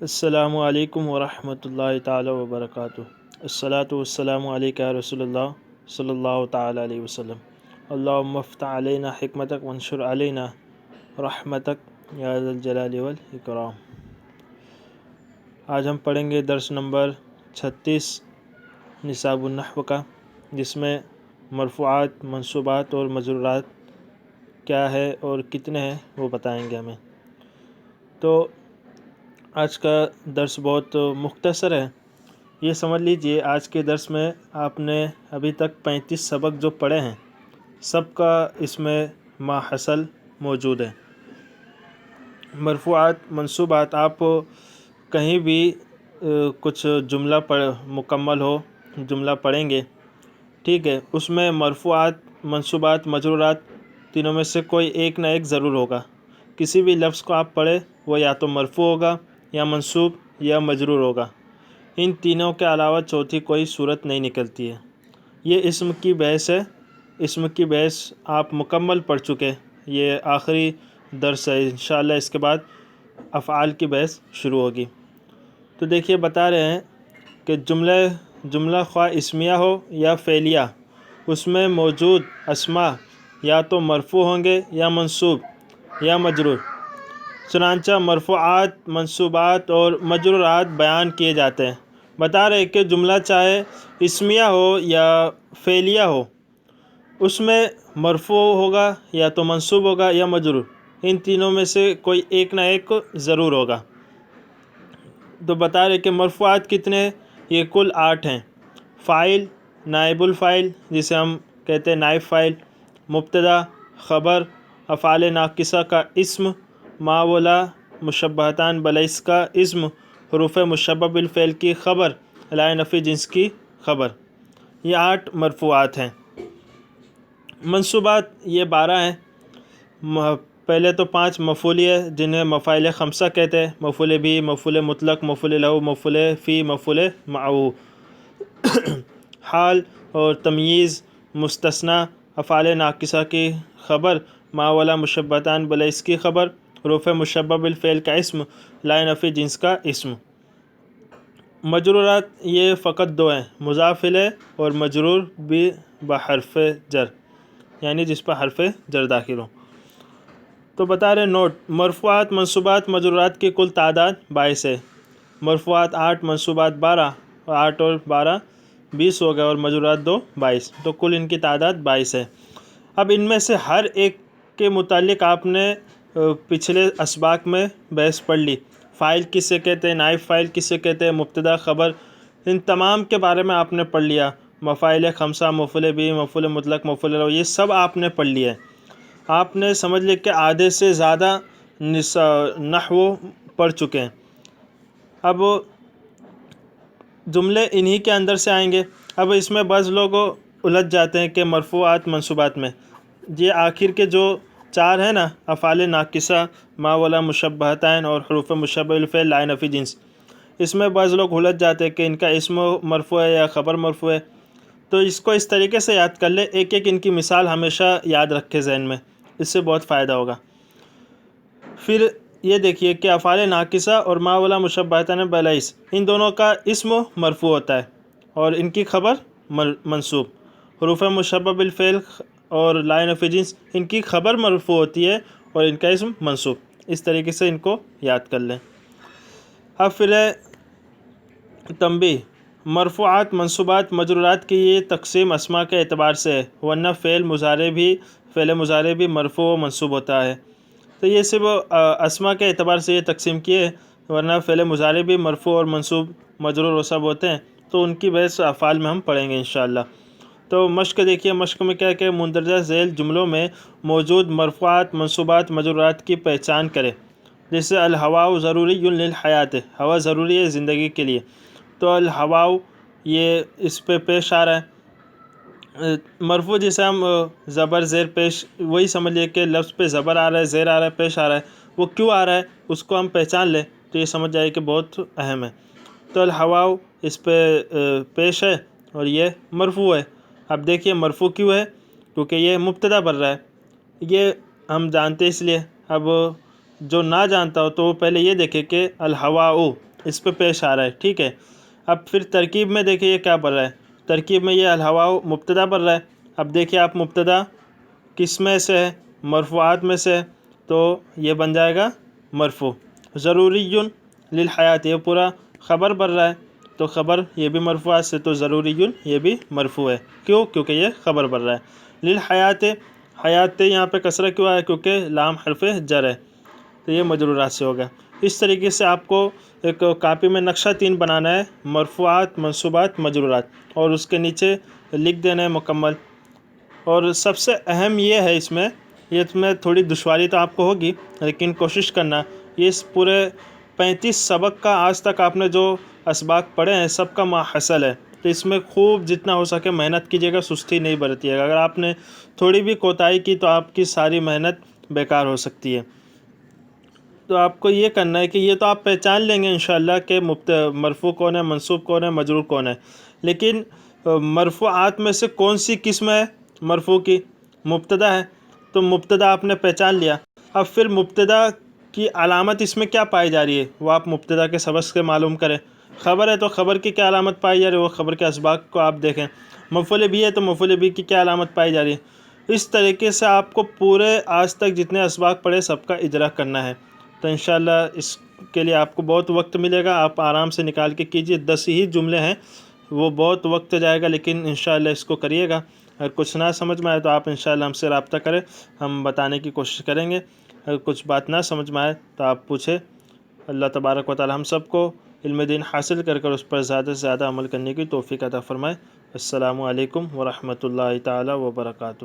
السلام علیکم ورحمۃ اللہ تعالی وبرکاتہ۔ الصلاۃ والسلام علیک یا رسول اللہ صلی اللہ تعالی علیہ وسلم۔ اللہم افتح علینا حکمتک وانشر علینا رحمتک یا ذا الجلال والاکرام۔ آج ہم پڑھیں گے درس نمبر 36 نصاب النحو کا، جس میں مرفوعات، منصوبات اور مجرورات کیا ہے اور کتنے ہیں وہ بتائیں گے ہمیں۔ تو آج کا درس بہت مختصر ہے۔ یہ سمجھ لیجئے آج کے درس میں آپ نے ابھی تک 35 سبق جو پڑھے ہیں، سب کا اس میں ما حصل موجود ہے۔ مرفوعات، منصوبات، آپ کہیں بھی کچھ جملہ مکمل ہو جملہ پڑھیں گے، ٹھیک ہے، اس میں مرفوعات، منصوبات، مجرورات تینوں میں سے کوئی ایک نہ ایک ضرور ہوگا۔ کسی بھی لفظ کو آپ پڑھیں وہ یا تو مرفوع ہوگا یا منصوب یا مجرور ہوگا۔ ان تینوں کے علاوہ چوتھی کوئی صورت نہیں نکلتی ہے۔ یہ اسم کی بحث ہے۔ اسم کی بحث آپ مکمل پڑھ چکے، یہ آخری درس ہے، انشاءاللہ اس کے بعد افعال کی بحث شروع ہوگی۔ تو دیکھیے بتا رہے ہیں کہ جملہ خواہ اسمیہ ہو یا فعلیہ، اس میں موجود اسماء یا تو مرفوع ہوں گے یا منصوب یا مجرور۔ چنانچہ مرفوعات، منصوبات اور مجرورات بیان کیے جاتے ہیں۔ بتا رہے کہ جملہ چاہے اسمیہ ہو یا فعلیہ ہو، اس میں مرفوع ہوگا یا تو منصوب ہوگا یا مجرور، ان تینوں میں سے کوئی ایک نہ ایک ضرور ہوگا۔ تو بتا رہے کہ مرفوعات کتنے ہیں؟ یہ کل 8 ہیں۔ فاعل، نائب الفاعل جسے ہم کہتے ہیں نائب فاعل، مبتدا، خبر، افعال ناقصہ کا اسم، ما ولا مشبہتان بلیس کا اسم، حروف مشبہ بالفعل کی خبر، لا نفی جنس کی خبر۔ یہ 8 مرفوعات ہیں۔ منصوبات یہ 12 ہیں۔ پہلے تو 5 مفعولی ہے جنہیں مفاعل خمسہ کہتے ہیں: مفعول بھی، مفعول مطلق، مفعول لہ، مفعول فی، مفعول معہ۔ حال اور تمییز، مستثنی، افعال ناقصہ کی خبر، ما ولا مشبہتان بلیس کی خبر، حروف مشبہ بالفعل کا اسم، لا نفی جنس کا اسم۔ مجرورات یہ فقط 2 ہیں: مضاف الیہ اور مجرور بھی بحرف جر، یعنی جس پر حرف جر داخل ہو۔ تو بتا رہے نوٹ، مرفوعات، منصوبات، مجرورات کی کل تعداد 22 ہے۔ مرفوعات 8، منصوبات 12، 8 اور 12 20 ہو گئے، اور مجرورات 2 22، تو کل ان کی تعداد 22 ہے۔ اب ان میں سے ہر ایک کے متعلق آپ نے پچھلے اسباق میں بحث پڑھ لی۔ فاعل کسے کہتے ہیں، نائب فاعل کسے کہتے ہیں، مبتدا، خبر، ان تمام کے بارے میں آپ نے پڑھ لیا۔ مفاعل خمسہ، مفعول بھی، مفعول مطلق، مفعول لہ، یہ سب آپ نے پڑھ لیا ہے۔ آپ نے سمجھ لے کہ آدھے سے زیادہ نحو پڑھ چکے ہیں۔ اب جملے انہی کے اندر سے آئیں گے۔ اب اس میں بعض لوگ الجھ جاتے ہیں کہ مرفوعات، منصوبات میں یہ آخر کے جو 4 ہیں نا، افعال ناقصہ، ما ولا مشبہتان اور حروف مشبہ بالفعل لا نفی جنس، اس میں بعض لوگ الجھ جاتے ہیں کہ ان کا اسم مرفوع ہے یا خبر مرفوع ہے۔ تو اس کو اس طریقے سے یاد کر لے، ایک ایک ان کی مثال ہمیشہ یاد رکھے ذہن میں، اس سے بہت فائدہ ہوگا۔ پھر یہ دیکھیے کہ افعال ناقصہ اور ما ولا مشبہتان بلیس، ان دونوں کا اسم مرفوع ہوتا ہے اور ان کی خبر منصوب۔ حروف مشبہ بالفعل اور لا نفی جنس، ان کی خبر مرفوع ہوتی ہے اور ان کا اسم منصوب۔ اس طریقے سے ان کو یاد کر لیں۔ اب پھر ہے تنبیہ، مرفوعات، منصوبات، مجرورات کی یہ تقسیم اسماء کے اعتبار سے ہے، ورنہ فعل مضارع بھی مرفوع و منصوب ہوتا ہے۔ تو یہ صرف اسماء کے اعتبار سے یہ تقسیم کیے، ورنہ فعل مضارع بھی مرفوع اور منصوب، مجرور و سب ہوتے ہیں۔ تو ان کی بحث افعال میں ہم پڑھیں گے انشاءاللہ۔ تو مشق دیکھیے، مشق میں کیا کہ مندرجہ ذیل جملوں میں موجود مرفوعات، منصوبات، مجرورات کی پہچان کرے۔ جیسے الہواء ضروری للحیات، ہوا ضروری ہے زندگی کے لیے، تو الہواء یہ اس پہ پیش آ رہا ہے۔ مرفوع جسے ہم زبر زیر پیش، وہی سمجھ لیے کہ لفظ پہ زبر آ رہا ہے، زیر آ رہا ہے، پیش آ رہا ہے، وہ کیوں آ رہا ہے اس کو ہم پہچان لیں تو یہ سمجھ جائے کہ بہت اہم ہے۔ تو الہواء اس پہ پیش ہے اور یہ مرفوع ہے۔ اب دیکھیے مرفوع کیوں ہے؟ کیونکہ یہ مبتدا بن رہا ہے، یہ ہم جانتے اس لیے۔ اب جو نہ جانتا ہو تو وہ پہلے یہ دیکھے کہ الہواء اس پہ پیش آ رہا ہے، ٹھیک ہے۔ اب پھر ترکیب میں دیکھیں یہ کیا بن رہا ہے، ترکیب میں یہ الہواء مبتدا بن رہا ہے۔ اب دیکھیں آپ مبتدا کس میں سے ہے، مرفوعات میں سے ہے، تو یہ بن جائے گا مرفوع۔ ضروری للحیات یہ پورا خبر بن رہا ہے، تو خبر یہ بھی مرفوعات سے، تو ضروری یہ بھی مرفوع ہے، کیوں؟ کیونکہ یہ خبر بن رہا ہے۔ للحیات حیات یہاں پہ کسرہ کیوں آیا؟ کیونکہ لام حرف جر ہے، تو یہ مجرورات سے ہوگا۔ اس طریقے سے آپ کو ایک کاپی میں نقشہ 3 بنانا ہے، مرفوعات، منصوبات، مجرورات، اور اس کے نیچے لکھ دینا ہے مکمل۔ اور سب سے اہم یہ ہے اس میں تھوڑی دشواری تو آپ کو ہوگی، لیکن کوشش کرنا یہ اس پورے 35 سبق کا آج تک آپ نے جو اسباق پڑھے ہیں سب کا ماحصل ہے، تو اس میں خوب جتنا ہو سکے محنت کیجیے گا، سستی نہیں برتیے گا۔ اگر آپ نے تھوڑی بھی کوتاہی کی تو آپ کی ساری محنت بیکار ہو سکتی ہے۔ تو آپ کو یہ کرنا ہے کہ یہ تو آپ پہچان لیں گے انشاءاللہ کہ مرفوع کون ہے، منصوب کون ہے، مجرور کون ہے، لیکن مرفوعات میں سے کون سی قسم ہے مرفوع کی؟ مبتدا ہے، تو مبتدا آپ نے پہچان لیا۔ اب پھر مبتدا کی علامت اس میں کیا پائی جا رہی ہے وہ آپ مبتدا کے سبق سے معلوم کریں۔ خبر ہے تو خبر کی کیا علامت پائی جا رہی ہے، وہ خبر کے اسباق کو آپ دیکھیں۔ مفعول بھی ہے تو مفعول بھی کی کیا علامت پائی جا رہی ہے۔ اس طریقے سے آپ کو پورے آج تک جتنے اسباق پڑھے سب کا اجرا کرنا ہے، تو انشاءاللہ اس کے لیے آپ کو بہت وقت ملے گا، آپ آرام سے نکال کے کیجئے۔ 10 ہی جملے ہیں، وہ بہت وقت جائے گا، لیکن انشاءاللہ اس کو کریے گا۔ اگر کچھ نہ سمجھ میں آئے تو آپ انشاءاللہ ہم سے رابطہ کریں، ہم بتانے کی کوشش کریں گے۔ اگر کچھ بات نہ سمجھ میں آئے تو آپ پوچھیں۔ اللہ تبارک و تعالی ہم سب کو علم دین حاصل کر اس پر زیادہ سے زیادہ عمل کرنے کی توفیق عطا فرمائے۔ السلام علیکم ورحمۃ اللہ تعالی وبرکاتہ۔